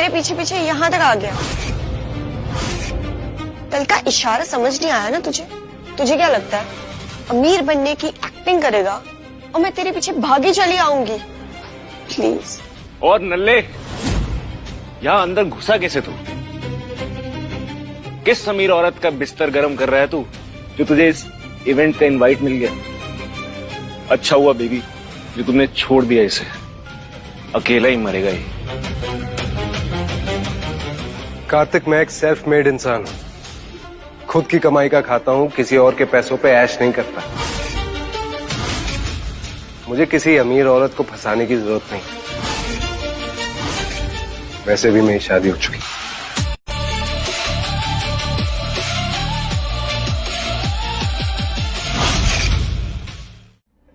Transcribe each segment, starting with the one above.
मेरे पीछे पीछे यहाँ तक आ गया। कल का इशारा समझ नहीं आया ना तुझे? तुझे क्या लगता है अमीर बनने की एक्टिंग करेगा और मैं तेरे पीछे भागी चली आऊंगी? प्लीज। और नल्ले, यहाँ अंदर घुसा कैसे तू? किस अमीर औरत का बिस्तर गर्म कर रहा है तू, जो तुझे इस इवेंट का इनवाइट मिल गया? अच्छा हुआ बेबी जो तुमने छोड़ दिया इसे, अकेला ही मरेगा ये। कार्तिक, मैं एक सेल्फ मेड इंसान हूं, खुद की कमाई का खाता हूं, किसी और के पैसों पे ऐश नहीं करता। मुझे किसी अमीर औरत को फंसाने की जरूरत नहीं। वैसे भी मेरी शादी हो चुकी।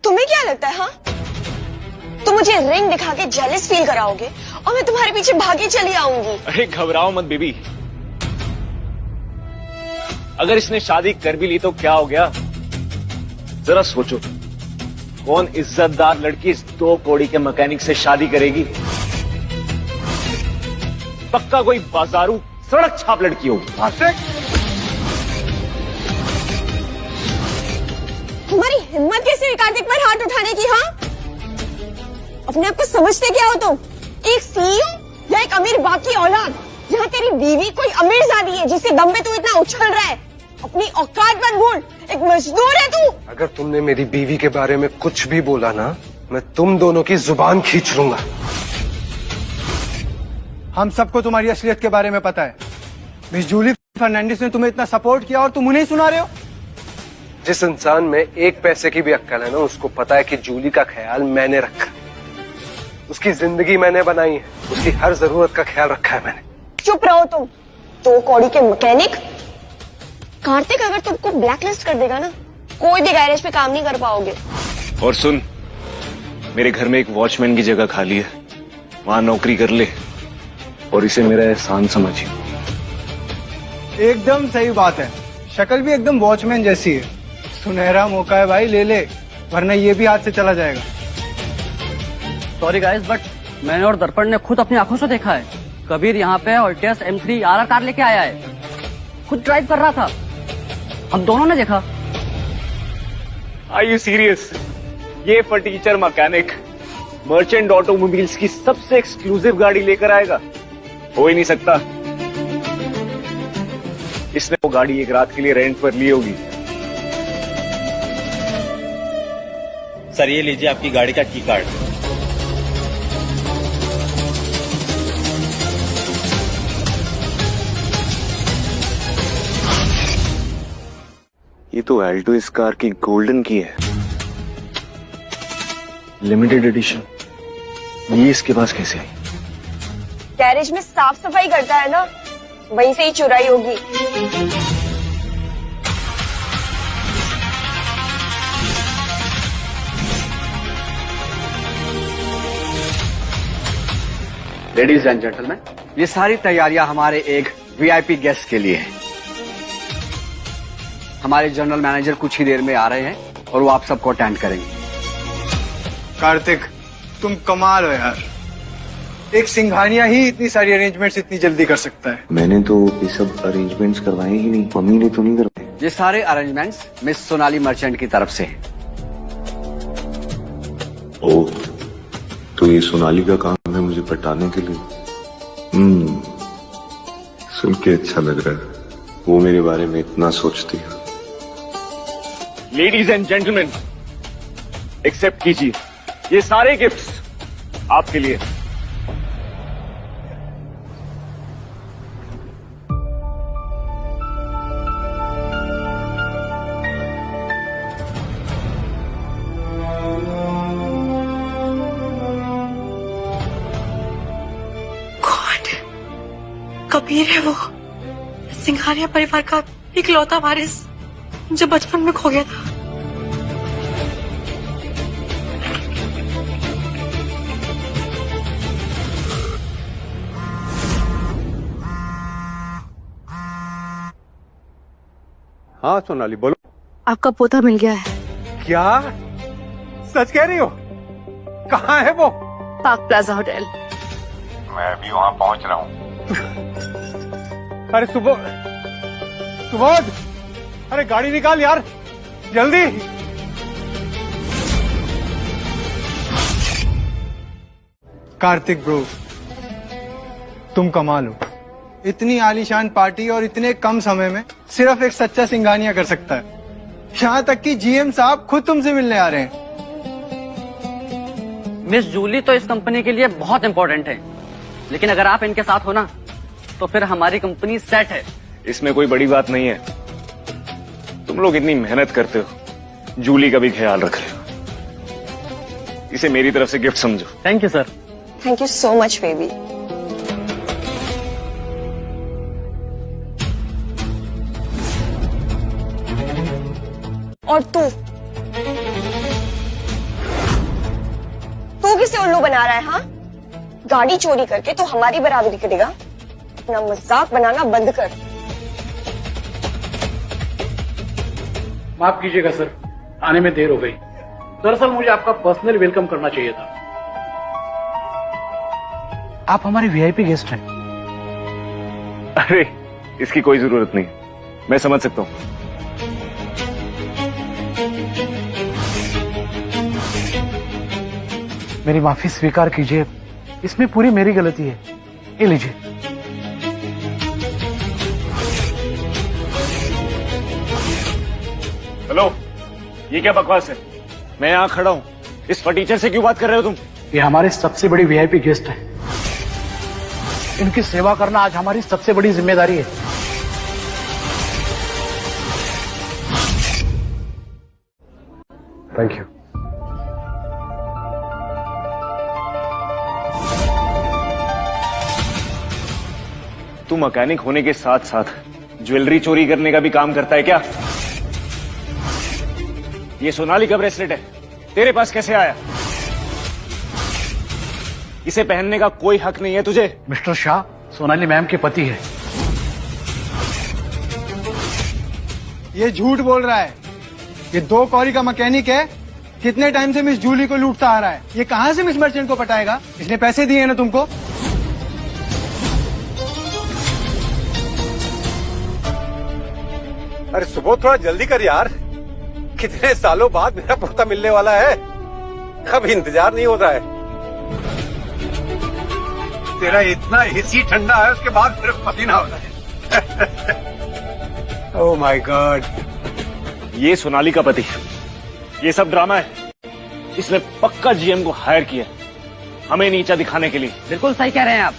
तुम्हें क्या लगता है? हाँ, तुम मुझे रिंग दिखा के जेलस फील कराओगे और मैं तुम्हारे पीछे भागी चली आऊंगी? अरे घबराओ मत बेबी, अगर इसने शादी कर भी ली तो क्या हो गया? जरा सोचो, कौन इज्जतदार लड़की इस 2 कौड़ी के मैकेनिक से शादी करेगी? पक्का कोई बाजारू सड़क छाप लड़की होगी। तुम्हारी हिम्मत कैसे हुई कार्तिक पर हाथ उठाने की? हाँ, अपने आप को समझते क्या हो तुम? एक सीईओ या एक अमीर बाप की औलाद? यहाँ तेरी बीवी कोई अमीरजादी है जिसके दम पे तू इतना उछल रहा है। अपनी औकात मत भूल, एक मजदूर है तू। अगर तुमने मेरी बीवी के बारे में कुछ भी बोला ना, मैं तुम दोनों की जुबान खींच लूंगा। हम सबको तुम्हारी असलियत के बारे में पता है। मिस जूली फर्नांडिस ने तुम्हें इतना सपोर्ट किया और तुम उन्हें सुना रहे हो? जिस इंसान में एक पैसे की भी अक्ल है ना, उसको पता है कि जूली का ख्याल मैंने रखा, उसकी जिंदगी मैंने बनाई है, उसकी हर जरूरत का ख्याल रखा है मैंने। चुप रहो तुम, 2 कौड़ी के मैकेनिक। कार्तिक अगर तुमको ब्लैकलिस्ट कर देगा ना, कोई भी गैरेज पे काम नहीं कर पाओगे। और सुन, मेरे घर में एक वॉचमैन की जगह खाली है, वहां नौकरी कर ले और इसे मेरा एहसान समझिए। एकदम सही बात है, शक्ल भी एकदम वॉचमैन जैसी है। सुनहरा मौका है भाई, ले ले, वरना ये भी हाथ से चला जाएगा। सॉरी गाइस, बट मैंने और दर्पण ने खुद अपनी आंखों से देखा है। कबीर यहाँ पे ऑल्टियस M3 RR कार लेके आया है, खुद ड्राइव कर रहा था, हम दोनों ने देखा। Are you serious? ये फटीचर मैकेनिक मर्चेंट ऑटोमोबाइल्स की सबसे एक्सक्लूसिव गाड़ी लेकर आएगा? हो ही नहीं सकता। इसने वो गाड़ी एक रात के लिए रेंट पर ली होगी। सर ये लीजिए आपकी गाड़ी का की कार्ड। ये तो एल्टो इस कार की गोल्डन की है, लिमिटेड एडिशन। ये इसके पास कैसे आई? गैरेज में साफ सफाई करता है ना, वहीं से ही चुराई होगी। लेडीज एंड जेंटलमैन, ये सारी तैयारियां हमारे एक वीआईपी गेस्ट के लिए हैं। हमारे जनरल मैनेजर कुछ ही देर में आ रहे हैं और वो आप सबको अटेंड करेंगे। कार्तिक, तुम कमाल हो यार, एक सिंघानिया ही इतनी सारी अरेंजमेंट्स इतनी जल्दी कर सकता है। मैंने तो ये सब अरेंजमेंट्स करवाए ही नहीं, मम्मी ने तो नहीं करवाए। ये सारे अरेंजमेंट्स मिस सोनाली मर्चेंट की तरफ से हैं। ओह, तो ये सोनाली का काम है मुझे पटाने के लिए। सुन के अच्छा लग रहा है, वो मेरे बारे में इतना सोचती है। लेडीज एंड जेंटलमैन, एक्सेप्ट कीजिए ये सारे गिफ्ट्स आपके लिए। कबीर है वो, सिंघानिया परिवार का इकलौता वारिस जो बचपन में खो गया था। हाँ सोनाली बोलो। आपका पोता मिल गया है। क्या सच कह रही हो? कहाँ है वो? Park plaza hotel. मैं अभी वहाँ पहुँच रहा हूँ। अरे सुबोध, सुबोध, अरे गाड़ी निकाल यार, जल्दी। कार्तिक ब्रो, तुम कमाल हो। इतनी आलीशान पार्टी और इतने कम समय में सिर्फ एक सच्चा सिंघानिया कर सकता है। यहाँ तक कि जीएम साहब खुद तुमसे मिलने आ रहे हैं। मिस जूली तो इस कंपनी के लिए बहुत इंपॉर्टेंट है, लेकिन अगर आप इनके साथ हो ना तो फिर हमारी कंपनी सेट है। इसमें कोई बड़ी बात नहीं है। तुम लोग इतनी मेहनत करते हो, जूली का भी ख्याल रख रहे हो। इसे मेरी तरफ से गिफ्ट समझो। Thank you sir. Thank you so much baby. और तू किसे उल्लू बना रहा है? हाँ, गाड़ी चोरी करके तो हमारी बराबरी करेगा? अपना मजाक बनाना बंद कर। माफ कीजिएगा सर, आने में देर हो गई। दरअसल मुझे आपका पर्सनल वेलकम करना चाहिए था। आप हमारे वीआईपी गेस्ट हैं। अरे इसकी कोई जरूरत नहीं, मैं समझ सकता हूँ। मेरी माफी स्वीकार कीजिए, इसमें पूरी मेरी गलती है। ये लीजिए। हेलो, ये क्या बकवास है? मैं यहाँ खड़ा हूँ, इस फटीचर से क्यों बात कर रहे हो तुम? ये हमारे सबसे बड़ी वीआईपी गेस्ट हैं। इनकी सेवा करना आज हमारी सबसे बड़ी जिम्मेदारी है। Thank you. तू मैकेनिक होने के साथ साथ ज्वेलरी चोरी करने का भी काम करता है क्या? ये सोनाली का ब्रेसलेट है, तेरे पास कैसे आया? इसे पहनने का कोई हक नहीं है तुझे। मिस्टर शाह, सोनाली मैम के पति है। ये झूठ बोल रहा है। ये 2 कौड़ी का मैकेनिक है, कितने टाइम से मिस जूली को लूटता आ रहा है। ये कहां से मिस मर्चेंट को पटाएगा? इसने पैसे दिए हैं ना तुमको। अरे सुबोध, थोड़ा जल्दी कर यार, कितने सालों बाद मेरा पोता मिलने वाला है। अब इंतजार नहीं होता है। तेरा इतना एसी ठंडा है, उसके बाद फिर पसीना होता है। Oh my God. ये सोनाली का पति, ये सब ड्रामा है। इसने पक्का जीएम को हायर किया हमें नीचा दिखाने के लिए। बिल्कुल सही कह रहे हैं आप,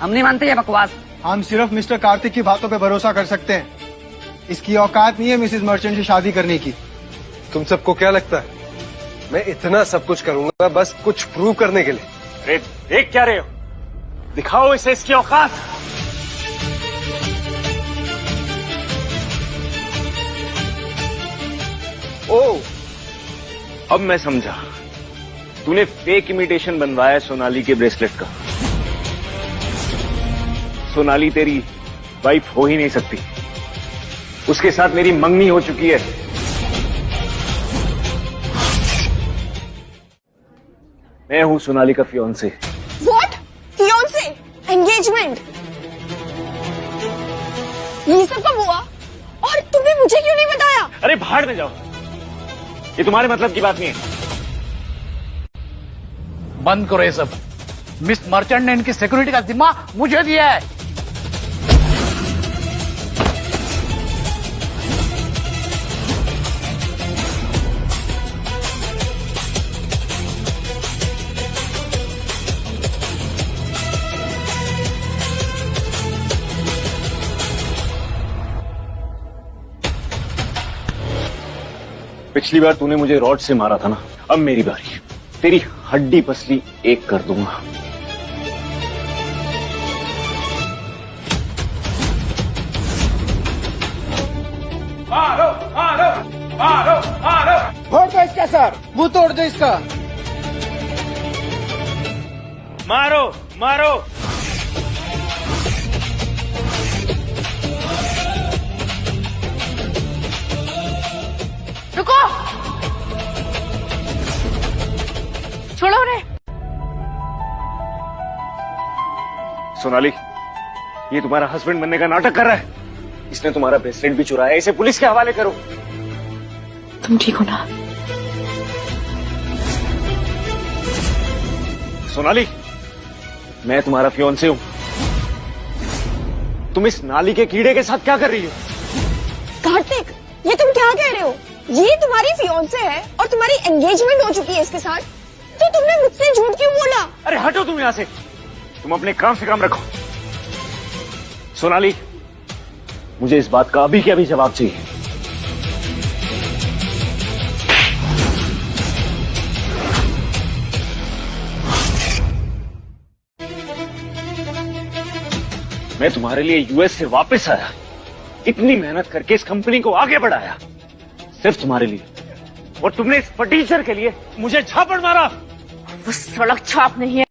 हम नहीं मानते ये बकवास। हम सिर्फ मिस्टर कार्तिक की बातों पे भरोसा कर सकते हैं। इसकी औकात नहीं है मिसेस मर्चेंट से शादी करने की। तुम सबको क्या लगता है मैं इतना सब कुछ करूंगा बस कुछ प्रूव करने के लिए? अरे देख क्या रहे हो, दिखाओ इसे इसकी औकात। ओ, अब मैं समझा, तूने फेक इमिटेशन बनवाया सोनाली के ब्रेसलेट का। सोनाली तेरी वाइफ हो ही नहीं सकती, उसके साथ मेरी मंगनी हो चुकी है। मैं हूं सोनाली का फियोंसे। व्हाट? फियोंसे? एंगेजमेंट? ये सब कब हुआ? और तुमने मुझे क्यों नहीं बताया? अरे भाड़ में जाओ, ये तुम्हारे मतलब की बात नहीं है। बंद करो ये सब। मिस मर्चेंट ने इनकी सिक्योरिटी का जिम्मा मुझे दिया है। पिछली बार तूने मुझे रॉड से मारा था ना, अब मेरी बारी। तेरी हड्डी पसली एक कर दूंगा। मारो मारो मारो मारो। तोड़ दो इसका सर, मुंह तोड़ दो इसका। मारो मारो। रुको, छोड़ो रे। सोनाली, ये तुम्हारा हस्बैंड बनने का नाटक कर रहा है। इसने तुम्हारा ब्रेसलेट भी चुराया, इसे पुलिस के हवाले करो। तुम ठीक हो ना? सोनाली, मैं तुम्हारा फियोंसे हूं। तुम इस नाली के कीड़े के साथ क्या कर रही हो? कार्तिक, ये तुम क्या कह रहे हो? ये तुम्हारी फियोंसे है और तुम्हारी एंगेजमेंट हो चुकी है इसके साथ, तो तुमने मुझसे झूठ क्यों बोला? अरे हटो तुम यहां से, तुम अपने काम से काम रखो। सोनाली, मुझे इस बात का अभी के अभी जवाब चाहिए। मैं तुम्हारे लिए यूएस से वापस आया, इतनी मेहनत करके इस कंपनी को आगे बढ़ाया, सिर्फ तुम्हारे लिए, और तुमने इस फटीचर के लिए मुझे झापड़ मारा। वो सड़क छाप नहीं है।